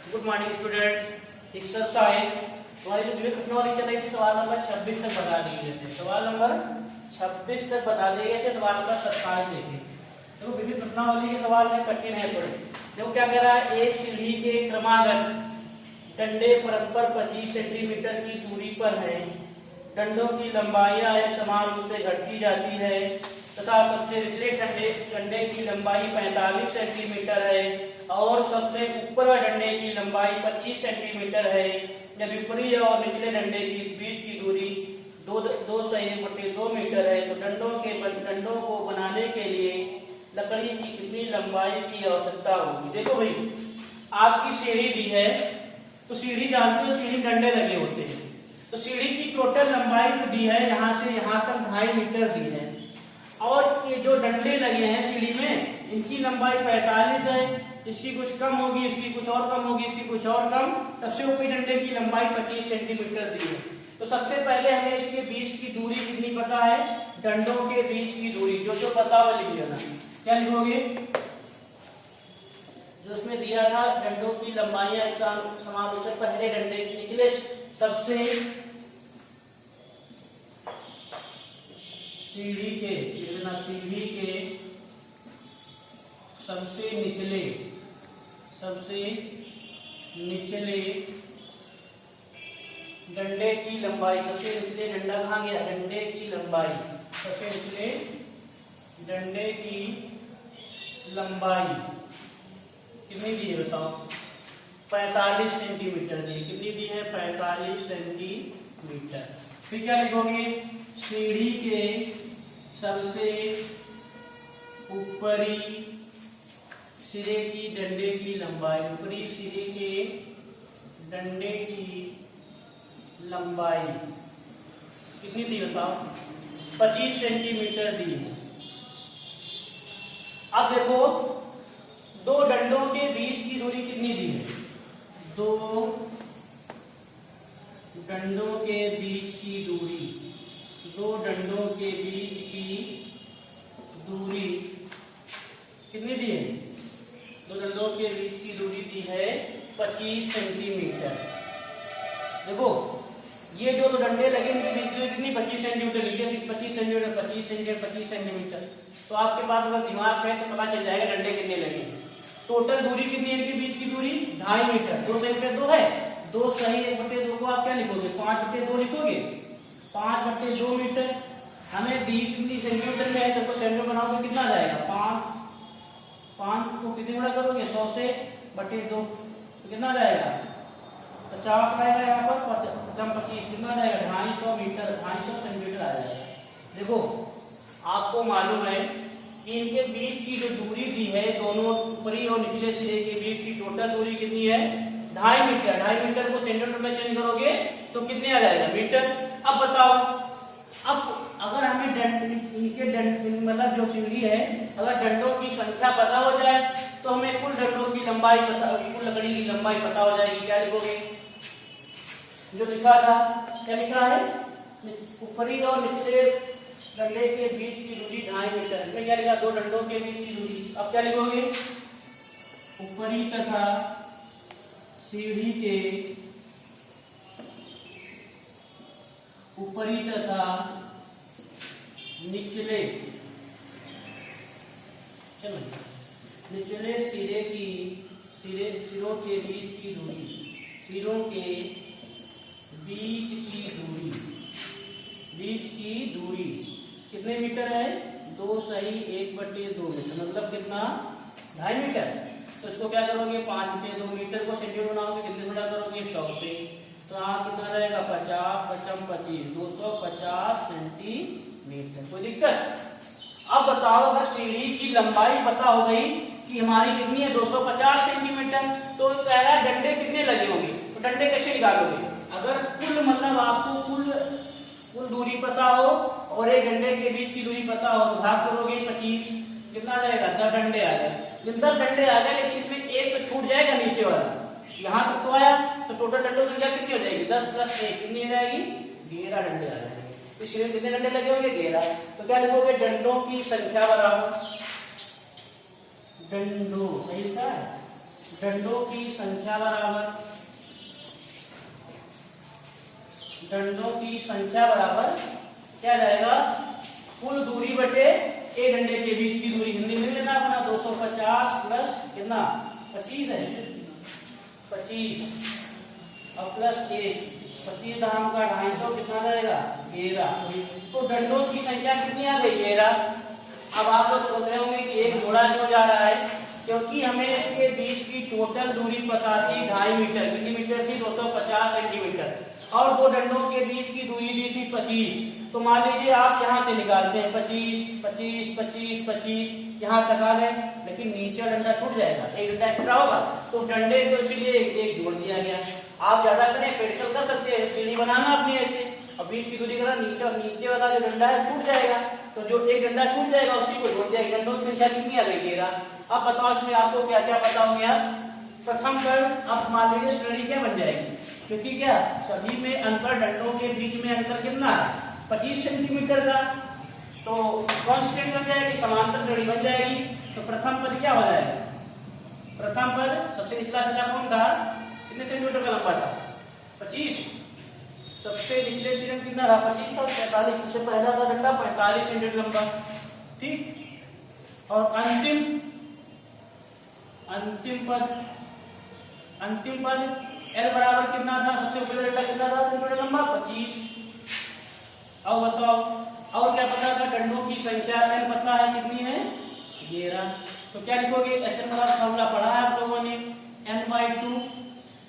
Good morning student. Exercise हमारी जो विभिन्न प्रश्नावली चल रही थी सवाल नंबर 26 तक बता दिए गए थे। सवाल नंबर 26 तक बता दिए गए थे। सवाल नंबर 27 देखे। तो विभिन्न प्रश्नावली के सवाल में कठिन है थोड़े। देखो क्या कह रहा है, एक सीढ़ी के क्रमागत डंडे परस्पर 25 सेंटीमीटर की दूरी पर है। डंडों की लंबाइयां एक समान रूप से घटती जाती है तथा सबसे निचले डंडे की लंबाई 45 सेंटीमीटर है और सबसे ऊपर वाले डंडे की लंबाई 25 सेंटीमीटर है। जब ऊपरी और निचले डंडे के बीच की दूरी 2 मीटर है तो डंडों को बनाने के लिए लकड़ी की कितनी लंबाई की आवश्यकता होगी। देखो भाई, आपकी सीढ़ी दी है तो सीढ़ी जानते हो, सीढ़ी डंडे लगे होते हैं। तो सीढ़ी की टोटल लंबाई जो दी है यहाँ से यहाँ तक 2.5 मीटर दी है और ये जो डंडे लगे हैं सीढ़ी में इनकी लंबाई 45 है। इसकी कुछ कम होगी, इसकी कुछ और कम होगी, इसकी कुछ और कम। सबसे ऊपरी डंडे की लंबाई 25 सेंटीमीटर दी है। तो सबसे पहले हमें इसके बीच की दूरी कितनी पता है, डंडों के बीच की दूरी जो पता है लिख लेना। क्या लिखोगे, जो उसमें दिया था डंडों की लंबाई समान रूप से पहले डंडे निचले सबसे सीढ़ी के सबसे निचले डंडे की लंबाई, सबसे निचले डंडा कहाँ गया, डंडे की लंबाई, सबसे निचले डंडे की लंबाई कितनी दी है बताओ, 45 सेंटीमीटर दी। कितनी दी है, 45 सेंटीमीटर। फिर क्या लिखोगे, सीढ़ी के सबसे ऊपरी सिरे की डंडे की लंबाई, ऊपरी सिरे के डंडे की लंबाई कितनी दी बताओ, 25 सेंटीमीटर दी है। अब देखो, दो डंडों के बीच की दूरी कितनी दी है, दो डंडों के बीच की दूरी, दो डंडों के बीच की दूरी कितनी दी है, दो डंडों के बीच की दूरी दी है 25 सेंटीमीटर। देखो ये जो दो डंडे लगे इनके बीच की दूरी कितनी, 25 सेंटीमीटर ली है। 25 सेंटीमीटर 25 सेंटीमीटर। तो आपके पास अगर दिमाग है तो पता चल जाएगा डंडे कितने लगे। टोटल दूरी कितनी है इनके बीच की दूरी, 2.5 मीटर। 2 सही पे 2 है, 2 सही 1/2 को आप क्या लिखोगे, 5/2 लिखोगे, 5/2 मीटर। हमें दी कितनी सेंटीमीटर में है, जब को सेंटीमीटर बनाओगे कितना जाएगा, 5 को कितने गुणा करोगे, 100 से बटे 2 तो कितना जाएगा, 50 आएगा। यहाँ पर 25 कितना जाएगा, 250 मीटर, 250 सेंटीमीटर आ जाएगा। देखो आपको मालूम है कि इनके बीच की जो दूरी दी है, दोनों ऊपरी और निचले सिरे के बीच की टोटल दूरी कितनी है, 2.5 मीटर। 2.5 मीटर को सेंटीमीटर में चेंज करोगे तो कितने आ जाएगा, मीटर। अब बताओ, अब अगर हमें मतलब जो सीढ़ी है, अगर डंडों की संख्या पता हो जाए तो हमें कुल डंडों की लंबाई पता, कुल लकड़ी की लंबाई पता हो जाएगी। क्या लिखोगे, जो लिखा था, क्या लिखा है, ऊपरी और निचले डंडे के बीच की दूरी 2.5 मीटर। इसमें क्या लिखा, दो डंडों के बीच की दूरी। अब क्या लिखोगे, ऊपरी तथा सीढ़ी के ऊपरी तथा निचले सिरों के बीच की दूरी, सिरों के बीच की दूरी कितने मीटर है, 2 सही 1/2 मीटर, मतलब कितना, 2.5 मीटर। तो इसको क्या करोगे, 5/2 मीटर को सेंटीमीटर बनाओगे, कितने गुणा करोगे, 100 से। तो यहाँ कितना रहेगा, 50 × 25 250 सेंटीमीटर। कोई दिक्कत। अब बताओ, अगर सीढ़ी की लंबाई पता हो गई कि हमारी कितनी है, 250 सेंटीमीटर, तो कह रहा है डंडे कितने लगे होंगे। तो डंडे कैसे निकालोगे, अगर कुल मतलब आपको कुल दूरी पता हो और एक डंडे के बीच की दूरी पता हो तो भाग करोगे 25, कितना जाएगा, 10 डंडे आ गए। जब 10 डंडे आ गए, लेकिन इसमें एक तो छूट जाएगा नीचे वाला, यहाँ तक तो आया, तो टोटल डंडों की संख्या कितनी हो जाएगी, 10 + 1 कितनी हो जाएगी, 11 डंडे आ जाएंगे। इसलिए कितने डंडे लगे होंगे, 11। तो क्या लिखोगे, डंडों की संख्या बराबर, डंडों, सही लिखा है, डंडों की संख्या बराबर क्या जाएगा, कुल दूरी बटे एक डंडे के बीच की दूरी। हिंदी में लेना अपना 250 प्लस कितना 25 है, 25 और प्लस 1, 25 दाम का 250 कितना जाएगा 11। तो डंडों की संख्या कितनी आ गई 11। अब आप लोग सोच रहे होंगे कि एक जोड़ा क्यों जा रहा है, क्योंकि हमें इसके बीच की टोटल दूरी पता थी 2.5 मीटर, कितनी मीटर थी 250 सेंटीमीटर, और दो डंडों के बीच की दूरी दी थी 25। तो मान लीजिए आप यहाँ से निकालते हैं 25 25 25 25 यहाँ तक आ गए, लेकिन नीचे डंडा टूट जाएगा, एक डंडा एक्स्ट्रा होगा, तो डंडे को इसीलिए एक जोड़ दिया गया। आप ज्यादा करें पेड़ कर सकते हैं, सीढ़ी बनाना अपनी ऐसे, और बीच की दूरी करना नीचे, और नीचे वाला जो डंडा है छूट जाएगा, तो जो एक डंडा छूट जाएगा उसी को जोड़ दिया। डंडों की संख्या कितनी आ गई 11। अब बताओ इसमें आपको क्या क्या पता हो गया। प्रथम कर, अब मान लीजिए श्रेणी क्या बन जाएगी, क्योंकि क्या सभी में अंतर, डंडों के बीच में अंतर कितना है 25 सेंटीमीटर का, तो कौन सी श्रेणी बन जाएगी, समांतर श्रेणी बन जाएगी। तो प्रथम पद क्या हो जाएगा, प्रथम पद सबसे निचला सिरा कौन था, कितने सेंटीमीटर का लंबा था 25, सबसे निचले सिरे में कितना था 25 था, 45, सबसे पहला था डंडा 45 सेंटीमीटर लंबा, ठीक। और अंतिम पद L बराबर कितना था, सबसे ऊपर डंडा कितना था सेंटीमीटर लंबा 25। अब बताओ और क्या पता था, डंडों की संख्या N पता है कितनी है 11। तो क्या लिखोगे, ऐसे वाला फॉर्मूला पढ़ा है आप लोगों ने, n/2।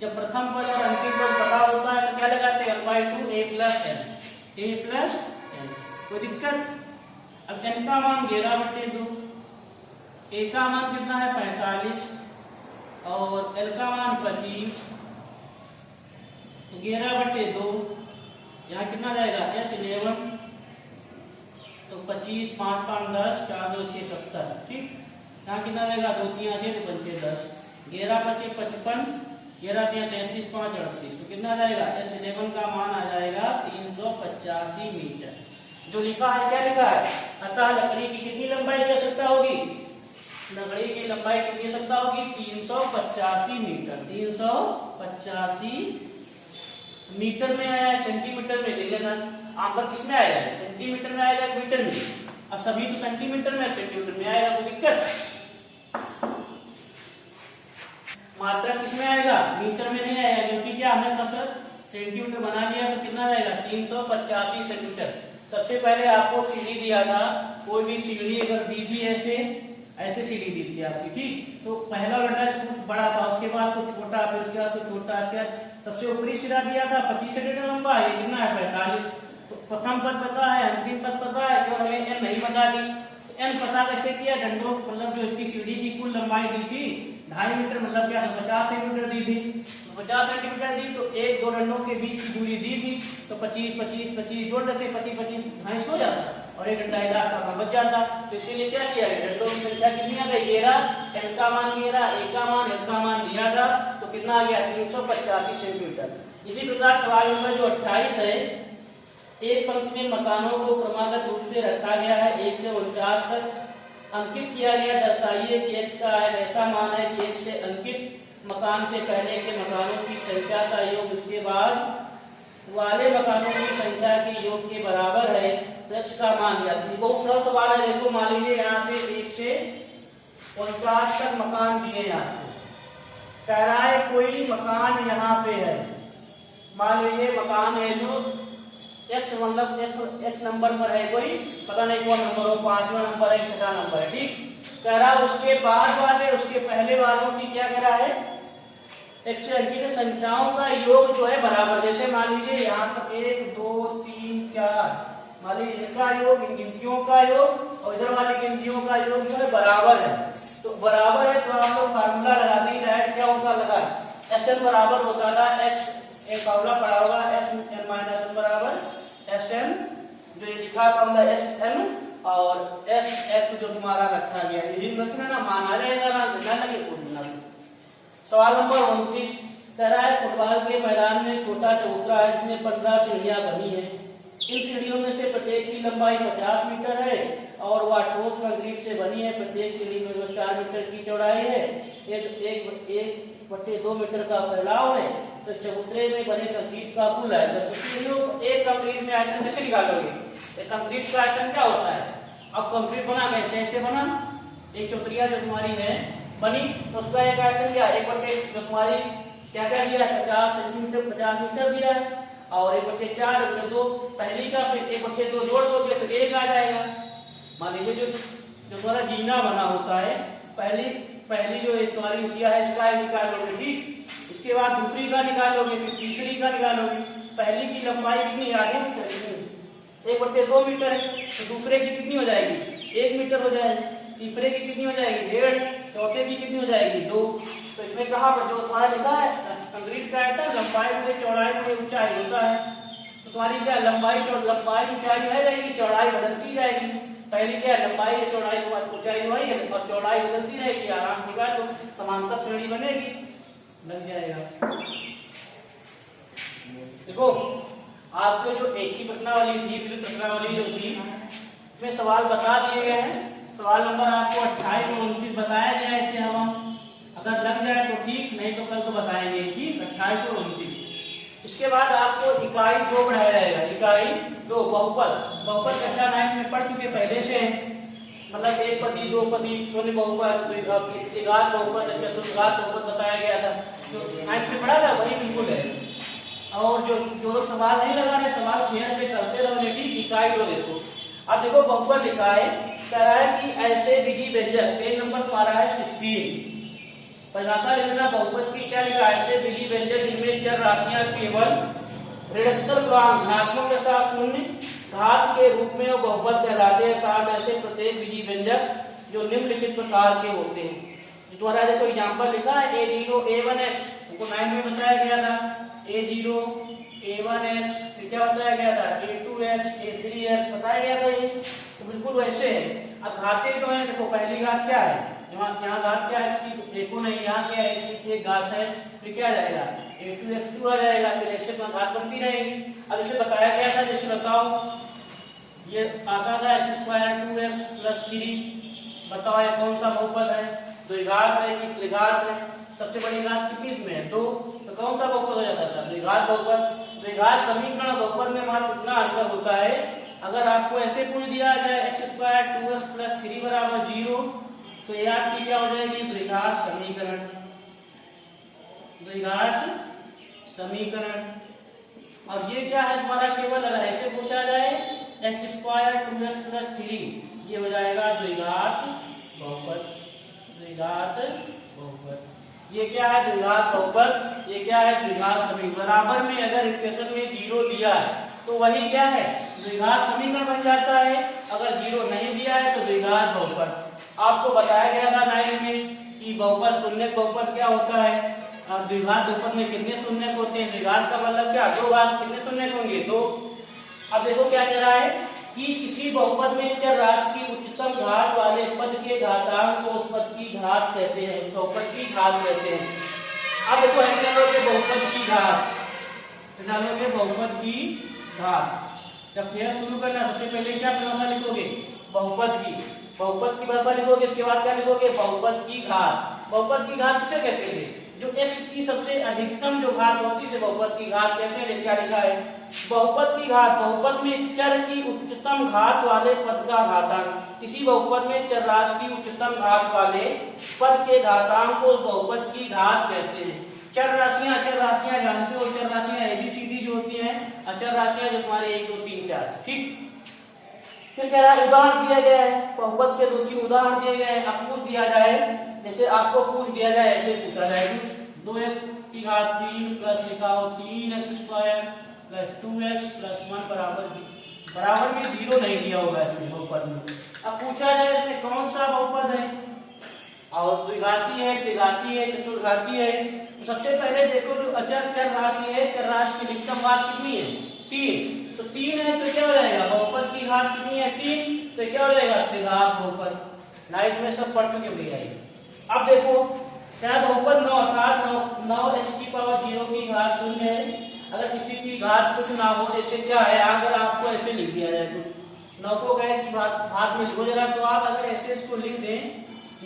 जब प्रथम पद और अंतिम पद पता होता है तो क्या लगाते हैं n/2 a प्लस n। कोई दिक्कत। अब n का मान 11/2, a का मान कितना है 45 और L का मान 25, 11/2 यहाँ कितना जाएगा S11, तो 25 5 5 10 4 2 6 70, ठीक। यहाँ कितना जाएगा 2 3 6 तो 5 10, 11 25 55, 11 3 33 5 38, तो कितना जाएगा S11 का मान आ जाएगा 385 मीटर। जो लिखा है क्या लिखा है, अतः लकड़ी की कितनी लंबाई की आवश्यकता होगी, लकड़ी की लंबाई कितनी आवश्यकता होगी 385 मीटर। 385 मीटर में आया है, सेंटीमीटर में ले लेना, आंसर किसमें आएगा सेंटीमीटर में आएगा मीटर में। अब सभी तो सेंटीमीटर में सेंटीमीटर में आएगा, कोई दिक्कत। मात्रा किसमें आएगा मीटर में नहीं आएगा, क्योंकि क्या हमने सब सेंटीमीटर बना लिया, तो कितना आएगा 385 सेंटीमीटर। सबसे पहले आपको सीढ़ी दिया था, कोई भी सीढ़ी अगर दी थी ऐसे सीढ़ी दी थी आपकी, ठीक। तो पहला डंडा कुछ बड़ा था, उसके बाद कुछ छोटा, फिर उसके बाद कुछ छोटा, उसके बाद सबसे ऊपरी सिरा दिया था 25 सेंटीमीटर लंबा, ये कितना है 45। तो प्रथम पद पता है, अंतिम पद पता है, जो हमें n नहीं पता थी। n पता कैसे किया, डंडों मतलब जो इसकी सीढ़ी की कुल लंबाई दी थी 2.5 मीटर, मतलब क्या 50 सेंटीमीटर दी थी, 50 सेंटीमीटर दी, तो एक दो डंडों के बीच की दूरी दी थी, तो 25 25 25 जोड़ देते, 25 25 250 हो जाता, और एक डंडा इलाका बच जाता। तो इसीलिए क्या किया गया, डंडों की संख्या कितनी आ गई 11, n का मान 11, a का मान l का मान दिया था, तो कितना आ गया 385 सेंटीमीटर। इसी प्रकार सवाल नंबर जो 28 है, एक पंक्ति में मकानों को क्रमागत रूप से रखा गया है 1 से 49 तक, अंकित किया गया, दर्शाइए कि x का ऐसा मान है कि x से अंकित मकान से पहले के मकानों की संख्या का योग उसके बाद वाले मकानों की संख्या के योग के बराबर है, तो x का मान ज्ञात। बहुत सरल सवाल है, देखो मान लीजिए यहाँ से 1 से 49 तक मकान दिए आपको, कह रहा है कोई मकान यहाँ पे है, मान लीजिए मकान है जो x मतलब x नंबर पर है, कोई पता नहीं कौन नंबर हो, 5वां नंबर है 6वां नंबर है, ठीक। कह रहा है उसके बाद वाले उसके पहले वालों की क्या कह रहा है x से अंकित संख्याओं का योग जो है बराबर। जैसे मान लीजिए यहाँ पर 1 2 3 4, मान लीजिए इनका योग, इन गिनतियों का योग और इधर वाली गिनतियों का योग जो है बराबर है, तो बराबर है, तो आप लोग फार्मूला लगा दी, डायरेक्ट क्या होता लगा SN बराबर होता था x, एक फार्मूला पड़ा होगा SN-1 बराबर SN, जो ये लिखा था SN और SX जो तुम्हारा रखा गया, ये ना मान आ जाएगा ना लगे पूछना। सवाल नंबर 29 कह रहा है फुटबॉल के मैदान में छोटा चबूतरा है जिसमें 15 सीढ़ियां बनी है, इन सीढ़ियों में से प्रत्येक की लंबाई 50 मीटर है और वह ठोस कंक्रीट से बनी है। प्रत्येक सीढ़ी में 4 मीटर की चौड़ाई है, 1/2 मीटर का फैलाव है। तो चबूतरे में बने कंक्रीट का कुल आयतन, तो एक कंक्रीट में आयतन कैसे निकालोगे? एक कंक्रीट का आयतन क्या होता है? अब कंक्रीट बना कैसे? ऐसे बना, एक चौतरिया जो तुम्हारी है बनी, तो उसका एक आयतन क्या? 1/, जो तुम्हारी क्या क्या दिया है? 50 सेंटीमीटर 50 मीटर दिया है, और 1/4 2 पहली का, फिर 1/2 जोड़ दोगे तो 1 आ जाएगा। मान लीजिए जो तुम्हारा जीना बना होता है, पहली जो तुम्हारी यूरिया है इसका निकालोगे, ठीक। इसके बाद दूसरी का निकालोगे, फिर तीसरी का निकालोगे। पहली की लंबाई कितनी? आगे 1/2 मीटर है, तो दूसरे की कितनी हो जाएगी? 1 मीटर हो जाएगी। तीसरे की कितनी हो जाएगी? 1.5। चौथे की कितनी हो जाएगी? 2। तो इसमें कहा जो तुम्हारा लिखा है कंक्रीट का आयतन लंबाई में चौड़ाई में ऊंचाई होता है। तो तुम्हारी क्या लंबाई ऊंचाई रह जाएगी, चौड़ाई बदलती जाएगी। पहली क्या लंबाई से चौड़ाई ऊंचाई हुई है और चौड़ाई बदलती रहेगी। आराम निकाल लो, समांतर श्रेणी बनेगी, लग जाएगा। देखो आपको जो एक ही प्रश्नावली थी, प्रश्नावली जो थी उसमें सवाल बता दिए गए हैं। सवाल नंबर आपको 28 और 29 बताया गया है। इसे हम अगर लग जाए तो ठीक, नहीं तो कल तो बताएंगे कि 28 और 29। इसके बाद आपको इकाई 2 पढ़ाया जाएगा। इकाई 2 बहुपद कक्षा 9 में पढ़ चुके पहले से, मतलब 1 पदी 2 पदी शून्य बहुपद, द्विघात बहुपद, चतुर्घात बहुपद बताया गया था। जो 9 में पढ़ा था वही बिल्कुल है। और जो लोग सवाल नहीं लगा रहे, सवाल क्लियर पे करते रहोगे, ठीक। इकाई 2 देखो, अब देखो बहुपद लिखा है, कह रहा है कि ऐसे विधि व्यंजक, पेज नंबर तुम्हारा है 16। परिभाषा लिखना बहुपद की, क्या लिखा? ऐसे विधि व्यंजक जिनमें चर राशियां केवल ऋणात्मक क्रम धनात्मक तथा शून्य घात के रूप में बहुपद कहलाते हैं। कहा वैसे प्रत्येक विधि व्यंजक जो निम्नलिखित प्रकार के होते हैं। तुम्हारा देखो एग्जाम्पल लिखा है a0 a1x, तुमको 9 में बताया गया था। a0 a1x, फिर क्या बताया गया था? a2x a3x बताया गया था। ये तो बिल्कुल वैसे है। अब घाते जो है, देखो पहली घात क्या है, यहाँ घात क्या है इसकी? देखो नहीं, यहाँ क्या है? एक घात है, फिर क्या आ जाएगा? a2x2 आ जाएगा, फिर ऐसे घात बनती रहेगी। अब इसे बताया गया था, जैसे बताओ ये आता था x² 2x + 3। बताओ ये कौन सा बहुपद है? द्विघात है कि त्रिघात है? सबसे बड़ी घात कितनी इसमें है? 2। तो कौन सा बहुपद हो जाता था? द्विघात बहुपद। द्विघात समीकरण बहुपद में मात्र इतना अंतर होता है, अगर आपको ऐसे पूछ दिया जाए x² 2x + 3 = 0, तो ये आपकी क्या हो जाएगी? द्विघात समीकरण। द्विघात समीकरण। और ये क्या है तुम्हारा? केवल अगर ऐसे पूछा जाए x² 2x + 3, ये हो जाएगा द्विघात बहुपद। द्विघात बहुपद ये क्या है? द्विघात बहुपद। ये क्या है? द्विघात समीकरण। बराबर में अगर इक्वेशन में 0 दिया है तो वही क्या है? द्विघात समीकरण बन जाता है। अगर 0 नहीं दिया है तो द्विघात बहुपद। आपको बताया गया था 9 में कि बहुपद शून्य बहुपद क्या होता है, और द्विघात बहुपद में कितने शून्य होते हैं? द्विघात का मतलब क्या? 2 घात। कितने शून्य होंगे? 2। अब देखो क्या कह रहा है कि किसी बहुपद में चर राशि की उच्चतम घात वाले पद के घातांक को उस पद की घात कहते हैं, उस बहुपद की घात कहते हैं। अब देखो बहुपद की घात, बहुपद की घात। जब फिर शुरू करना, सबसे पहले क्या परिभाषा लिखोगे? बहुपद की परिभाषा लिखोगे। इसके बाद क्या लिखोगे? बहुपद की घात। बहुपद की घात किसे कहते थे? जो x की सबसे अधिकतम जो घात होती है बहुपद की घात कहते हैं। क्या लिखा है? बहुपद की घात, बहुपद में चर की उच्चतम घात वाले पद का घातांक। किसी बहुपद में चर राशि की उच्चतम घात वाले पद के घातांक को बहुपद की घात कहते हैं। चर राशियां जानते हो, चर राशियां ABCD जो होती हैं, अचर राशियां जो तुम्हारे 1 2 3 4, ठीक। फिर कह रहा है उदाहरण दिया गया है, बहुपद के 2-3 उदाहरण दिए गए हैं। अब पूछ दिया जाए, जैसे आपको पूछ दिया जाए, ऐसे पूछा जाए 2x की घात 3 प्लस लिखा हो 3x² + 2x + 1 बराबर में 0 नहीं दिया होगा इसमें बहुपद में। अब पूछा जाए इसमें कौन सा बहुपद है, और द्विघाती है, त्रिघाती है, चतुर्घाती है। तो सबसे पहले देखो जो अचर चर राशि है, चर राशि की अधिकतम घात कितनी है? 3। तो 3 है तो क्या हो जाएगा? बहुपद की घात कितनी है? 3। तो क्या हो जाएगा? त्रिघात बहुपद। नाइट में सब पढ़ चुके भैया। अब देखो चाहे बहुपद 9 अर्थात 9x⁴ की घात 0 है। अगर किसी की घात कुछ ना हो, जैसे क्या है, अगर आपको ऐसे लिख दिया जाए कुछ 9 को गए कि भाग में लिखो जरा। तो आप अगर ऐसे इसको लिख दें,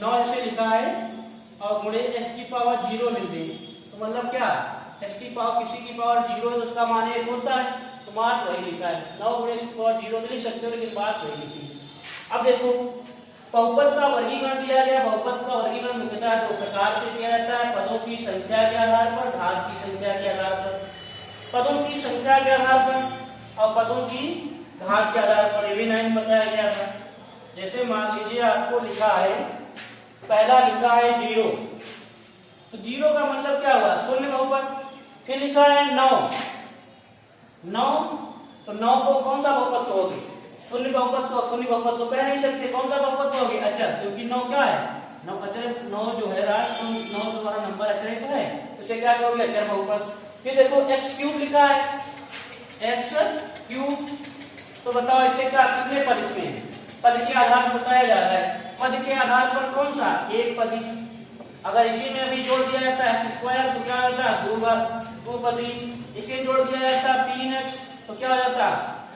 9 ऐसे लिखा है और गुणे x की पावर 0 लिख दें, तो मतलब क्या, x की पावर किसी की पावर 0 है तो उसका मान 1 होता है, तो बात वही लिखा है। 9 गुणे x की पावर 0 तो लिख सकते हो, लेकिन बात वही लिखी। अब देखो बहुपद का वर्गीकरण दिया गया। बहुपद का वर्गीकरण मुख्यतः दो प्रकार से किया जाता है, पदों की संख्या के आधार पर, घात की संख्या के आधार पर। पदों की संख्या के आधार पर और पदों की घात के आधार पर, ये भी 9 बताया गया था। जैसे मान लीजिए आपको लिखा है, पहला लिखा है 0, तो 0 का मतलब क्या हुआ, शून्य बहुपद। फिर लिखा है 9, तो 9 को कौन सा बहुपद कहोगे, शून्य बहुपद को। शून्य बहुपद तो कह नहीं सकते, कौन सा बहुपद कहोगे, अचर, क्योंकि 9 क्या है, 9 अचर, 9 जो है राष्ट्र, 9 तुम्हारा नंबर अचर तो है, उसे क्या कहोगे, अचर बहुपद। फिर देखो x क्यूब लिखा है, x क्यूब, तो बताओ इससे क्या, कितने पद इसमें है, पद के आधार पर बताया जा रहा है। पद के आधार पर कौन सा, एक पदी। अगर इसी में अभी जोड़ दिया जाता है x² तो क्या होता है, दो पदी। इसे जोड़ दिया जाता है 3x तो क्या हो जाता,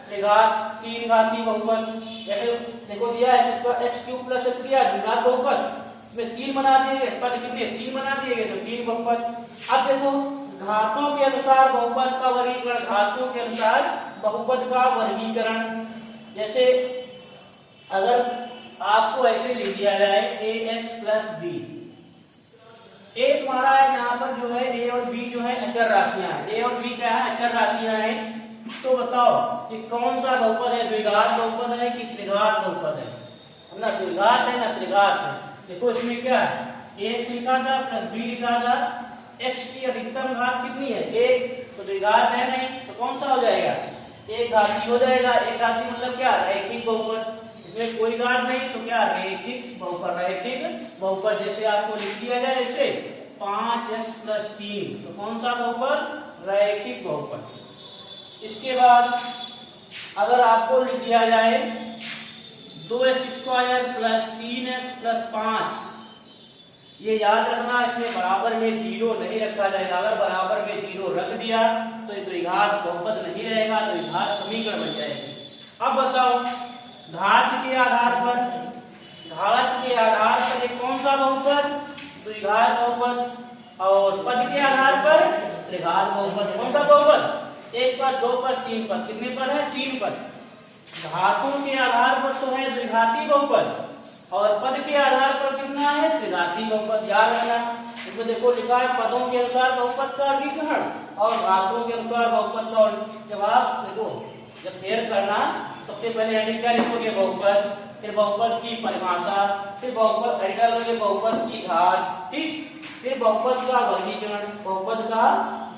त्रिघात, 3 घाती बहुपद। जैसे देखो दिया है x क्यूब प्लस x दिया द्विघात बहुपद, इसमें 3 बना दिए गए, पद कितने, 3 बना दिए गए, तो 3 बहुपद। अब देखो घातों के अनुसार बहुपद का वर्गीकरण, घातों के अनुसार बहुपद का वर्गीकरण। जैसे अगर आपको ऐसे लिख दिया जाए ax प्लस b, a तुम्हारा है यहाँ पर जो है a और b जो है अचर राशियां हैं, a और b क्या है, अचर राशियां हैं। तो बताओ कि कौन सा बहुपद है, द्विघात बहुपद है कि त्रिघात बहुपद है, ना द्विघात है ना त्रिघात है। देखो इसमें क्या है, ax लिखा था प्लस b लिखा था, x की अधिकतम घात कितनी है, 1, तो द्विघात है नहीं, तो कौन सा हो जाएगा, एक घाती हो जाएगा। एक घाती मतलब क्या, रैखिक बहुपद, इसमें कोई घात नहीं, तो क्या, रैखिक बहुपद। रैखिक बहुपद जैसे आपको लिख दिया जाए इसे 5x प्लस 3, तो कौन सा बहुपद, रैखिक बहुपद। इसके बाद अगर आपको लिख दिया जाए 2x² प्लस 3x प्लस 5, ये याद रखना, इसमें बराबर में 0 नहीं रखा जाएगा। अगर बराबर में 0 रख दिया तो ये द्विघात बहुपद नहीं रहेगा, तो द्विघात समीकरण बन जाएगी। अब बताओ घात के आधार पर, घात के आधार पर एक कौन सा बहुपद, द्विघात बहुपद, और पद के आधार पर त्रिघात बहुपद। कौन सा बहुपद, 1 पद, 2 पद, 3 पद, कितने पद है, 3 पद। घातों के आधार पर तो है द्विघाती बहुपद, और पद के आधार पर कितना है, त्रिघाती बहुपद। याद रखना, इसमें देखो लिखा है पदों के अनुसार बहुपद का वर्गीकरण और घातों के अनुसार बहुपद का। जब आप देखो, जब फेर करना, सबसे पहले हेडिंग क्या लिखोगे, बहुपद, फिर बहुपद की परिभाषा, फिर बहुपद हेडिंग बहुपद की घात, ठीक, फिर बहुपद का वर्गीकरण, बहुपद का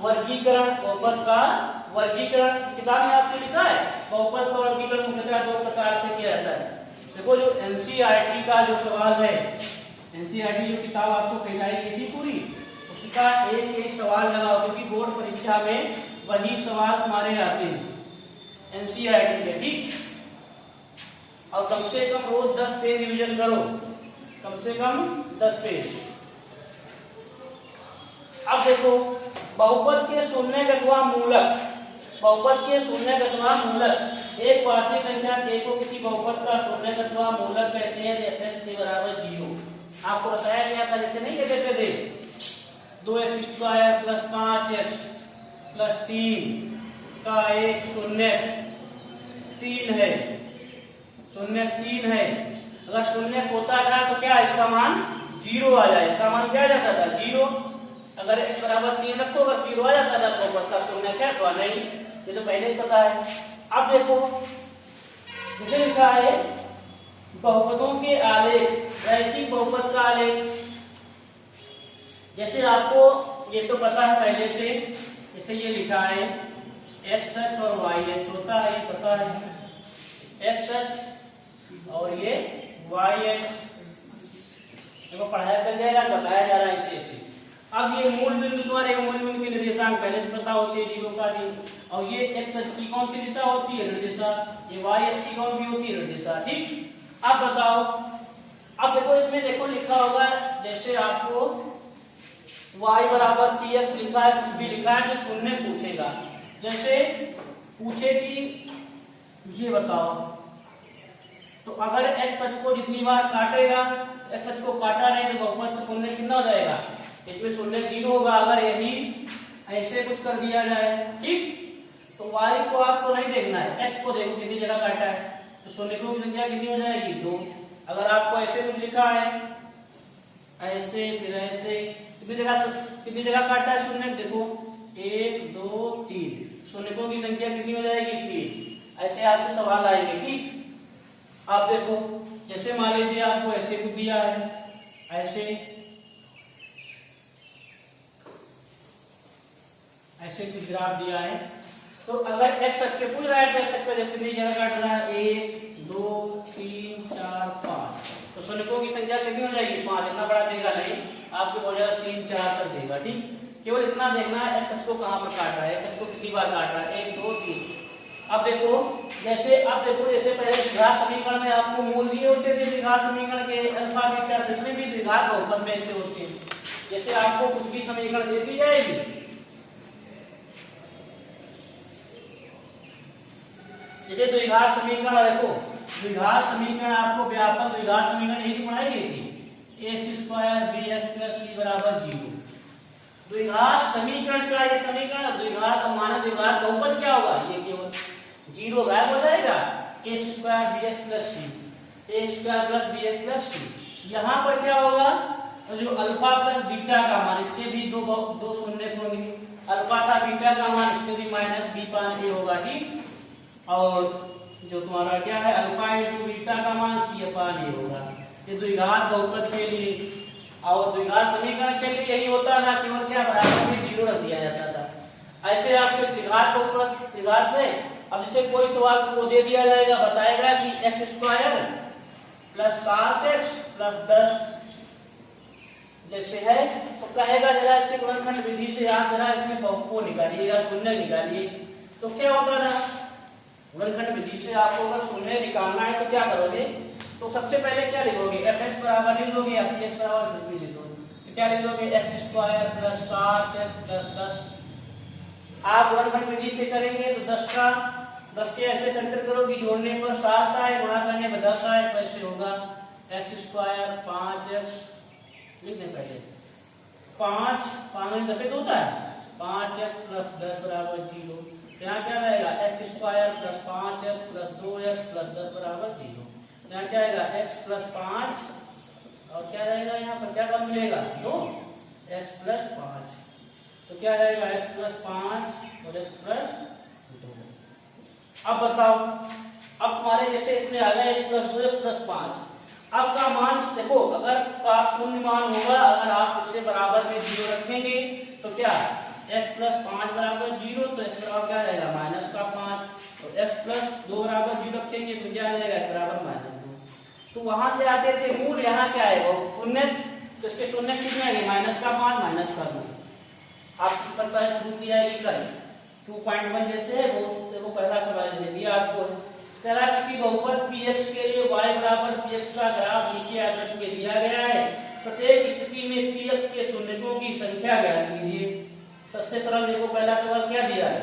वर्गीकरण, बहुपद का वर्गीकरण। किताब में आपने लिखा है बहुपद का वर्गीकरण मुख्यतः 2 प्रकार से किया जाता है। देखो जो एनसीईआरटी का जो सवाल है, एनसीईआरटी जो किताब आपको पहलाई गई थी पूरी, उसका एक एक सवाल लगाओ, क्योंकि बोर्ड परीक्षा में वही सवाल तुम्हारे आते हैं एनसीईआरटी के, ठीक। और कम से कम रोज 10 पेज रिवीजन करो, कम से कम 10 पेज। अब देखो बहुपद के शून्यगतवा मूलक, बहुपद के शून्यगतवा मूलक, एक वास्तविक संख्या k को किसी बहुपद का शून्यगतवा मूलक कहते हैं, f के बराबर 0। आपको बताया गया था, जैसे नहीं कहते थे 2x² प्लस 5x प्लस 3 का एक शून्य 3 है, शून्य 3 है। अगर शून्य होता था तो क्या इसका मान 0 आ जाए, इसका मान क्या आ जाता था, 0। अगर x बराबर 3 रखो, अगर 0 आ जाता था तो बहुपद का शून्य क्या तो नहीं, ये तो पहले ही पता है। अब देखो मुझे लिखा है बहुपदों के आलेख, रैखिक बहुपद का आलेख। जैसे आपको ये तो पता है पहले से, जैसे ये लिखा है x अक्ष और y अक्ष होता है, ये पता है, x अक्ष और ये y अक्ष, देखो पढ़ाया कर जाएगा, बताया जा रहा है इसे इसे। अब ये मूल बिंदु तुम्हारे, मूल बिंदु की निर्देशांक पहले से पता होती है, 0 का 0, और ये x अक्ष की कौन सी दिशा होती है, निर्देशा, ये y अक्ष की कौन सी होती है, निर्देशा, ठीक। अब बताओ, अब देखो इसमें देखो लिखा होगा, जैसे आपको y बराबर px लिखा है, कुछ भी लिखा है, तो शून्य पूछेगा। जैसे पूछे कि ये बताओ तो अगर एक्स अक्ष को जितनी बार काटेगा, एक्स अक्ष को काटा नहीं तो बहुपद का शून्य कितना हो जाएगा, इसमें शून्य 0 होगा अगर यही ऐसे कुछ कर दिया जाए। ठीक, तो y को आपको नहीं देखना है, x को देखो कितनी जगह काटा है, तो शून्यों की संख्या कितनी हो जाएगी 2। अगर आपको ऐसे कुछ लिखा है, ऐसे फिर ऐसे, कितनी जगह काटा है शून्य, देखो 1 2 3, शून्यों की संख्या कितनी हो जाएगी 3। ऐसे आपको सवाल आएंगे। ठीक, आप देखो जैसे मान लीजिए आपको ऐसे कुछ दिया है, ऐसे कुछ ग्राफ दिया है, तो अगर एक्स अक्ष पे पूछ रहा है तो एक्स अक्ष पे कितनी जगह काट रहा है, 1 2 3 4 5, तो शून्यों की संख्या कितनी हो जाएगी 5। इतना बड़ा देगा नहीं, आपको बहुत ज्यादा 3 4 तक देगा। ठीक, केवल इतना देखना है एक्स अक्ष को कहां पर काट रहा है, एक्स अक्ष को कितनी बार काट रहा है, 1 2 3। अब देखो जैसे पहले द्विघात समीकरण में आपको मूल दिए होते थे, द्विघात समीकरण के अल्फा बीटा, जितने भी द्विघात बहुपद में ऐसे होते हैं, जैसे आपको कुछ भी समीकरण दे दी जाएगी, जैसे द्विघात समीकरण, देखो द्विघात समीकरण आपको व्यापक द्विघात समीकरण यही पढ़ाई गई थी, a² bx + c = 0। द्विघात समीकरण का ये समीकरण, द्विघात और मानक द्विघात बहुपद क्या होगा, ये केवल 0 गायब हो जाएगा, a² bx + c, a² bx + c। यहाँ पर क्या होगा, तो जो अल्फा प्लस बीटा का मान, इसके भी दो शून्य होंगे, अल्फा का बीटा का मान, इसके भी -b5 होगा। ठीक, और जो तुम्हारा क्या है अल्फा इंटू बीटा का मान c/a होगा। ये द्विघात बहुपद के लिए, और द्विघात समीकरण के लिए यही होता था, केवल क्या बराबर में 0 रख दिया जाता था। ऐसे आपके द्विघात बहुपद, द्विघात में अब जैसे कोई सवाल को दे दिया जाएगा, बताएगा कि x² + 7x + 10 जैसे है, तो कहेगा जरा इसके गुणनखंड विधि से आप जरा इसमें बहुपद को निकालिएगा, शून्य निकालिए। तो क्या होता था, गुणनखंड विधि से आपको अगर शून्य निकालना है तो क्या करोगे, तो सबसे पहले क्या लिखोगे, fx बराबर लिख दोगे या px बराबर कुछ भी लिख दोगे, तो क्या लिख दोगे, x² + 7x + 10। आप गुणनखंड विधि से करेंगे तो 10 के ऐसे कंटर करोगे, जोड़ने पर 7 आए, गुणा करने पर 10 आए, तो ऐसे होगा x² 5x, लिख दें पहले 5 में 10 होता है, 5x + 10 = 0। यहाँ क्या रहेगा, x² + 5x + 2x + 10 = 0। यहाँ क्या आएगा, x + 5 और क्या रहेगा, यहाँ पर क्या पद मिलेगा 2, x + 5, तो क्या रहेगा x + 5 और x + 2। अब बताओ, अब तुम्हारे जैसे इसमें आ गया x + 2 x + 5, अब का मान देखो, अगर का शून्य मान होगा, अगर आप इससे बराबर में 0 रखेंगे तो क्या x + 5 = 0, तो x बराबर क्या रहेगा -5, और x + 2 = 0 रखेंगे तो क्या आ जाएगा, x बराबर -2। तो वहां से आते थे मूल, यहाँ क्या आएगा शून्य, तो इसके शून्य कितने आएंगे, -5 -2। आपकी परीक्षा शुरू की जाएगी कल 2.1 जैसे है वो, देखो पहला सवाल दे दिया आपको, तरह किसी बहुपद px के लिए y = px का ग्राफ नीचे आकृति में दिया गया है, प्रत्येक स्थिति में px के शून्यों की संख्या ज्ञात कीजिए। सबसे सरल देखो पहला सवाल क्या दिया है,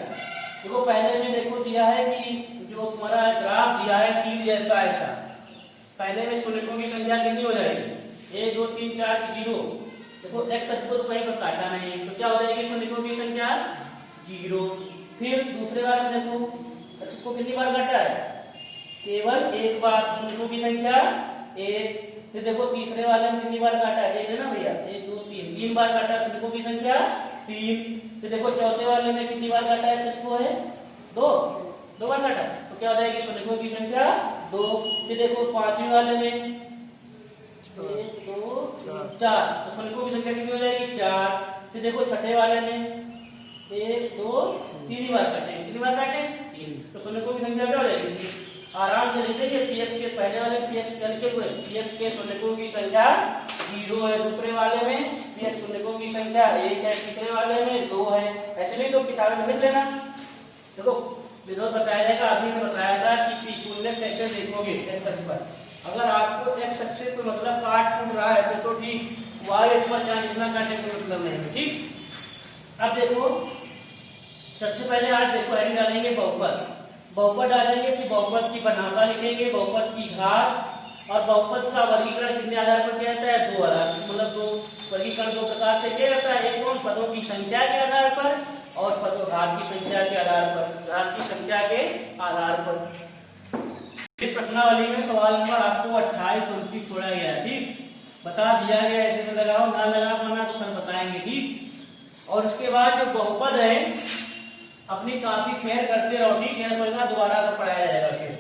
देखो पहले में देखो दिया है कि जो तुम्हारा ग्राफ दिया है तीर जैसा ऐसा, पहले में शून्यों की संख्या कितनी हो जाएगी 1 2 3 4 0। देखो x अक्ष को तो कहीं पर काटा नहीं है, तो क्या हो जाएगी शून्यों की संख्या 0। फिर दूसरे वाले में देखो अक्ष को कितनी बार काटा है, केवल एक बार, शून्यों की संख्या 1। फिर देखो तीसरे वाले में कितनी बार काटा है, 1 है ना भैया, 1 2 3 बार काटा, शून्यों की संख्या 3। फिर देखो चौथे वाले में कितनी बार काटा है, x को है 2 बार काटा, तो क्या हो जाएगी शून्यों की संख्या 2। फिर देखो पांचवें वाले में 1 2 4, तो शून्यों की संख्या कितनी हो जाएगी 4। फिर देखो छठे वाले में 1 2 3 बार काटे, कितनी बार काटे 3, तो शून्यों की संख्या क्या हो जाएगी, आराम से लिख देंगे px के पहले वाले px के लिखे हुए px के शून्यों की संख्या 0 है, दूसरे वाले में px शून्यों की संख्या 1 है, तीसरे वाले में 2 है। ऐसे नहीं तो किताब में लिख लेना। देखो विरोध बताया जाएगा, अभी मैं बताया था कि शून्य कैसे देखोगे x अक्ष पर, अगर आपको x अक्ष से तो मतलब काट टूट रहा है तो ठीक, y अक्ष पर जहाँ इतना काटने का मतलब नहीं है। ठीक, अब देखो सबसे पहले आज देखो ऐड डालेंगे बहुपद, बहुपद डालेंगे कि बहुपद की परिभाषा लिखेंगे, बहुपद की घात, और बहुपद का वर्गीकरण कितने आधार पर किया जाता है? 2 आधार, मतलब 2 वर्गीकरण 2 प्रकार से किया जाता है। एक कौन? पदों की संख्या के आधार पर, और पदों घात की संख्या के आधार पर, घात की संख्या के आधार पर। इस प्रश्नावली में सवाल नंबर आपको 28, 29 छोड़ा गया है, ठीक, बता दिया गया, ऐसे में लगाओ, ना लगा पाना तो फिर बताएंगे, ठीक। और उसके बाद जो बहुपद है अपनी काफी फेर करते रहो, ठीक है, सोचना दोबारा का पढ़ाया जाएगा फिर।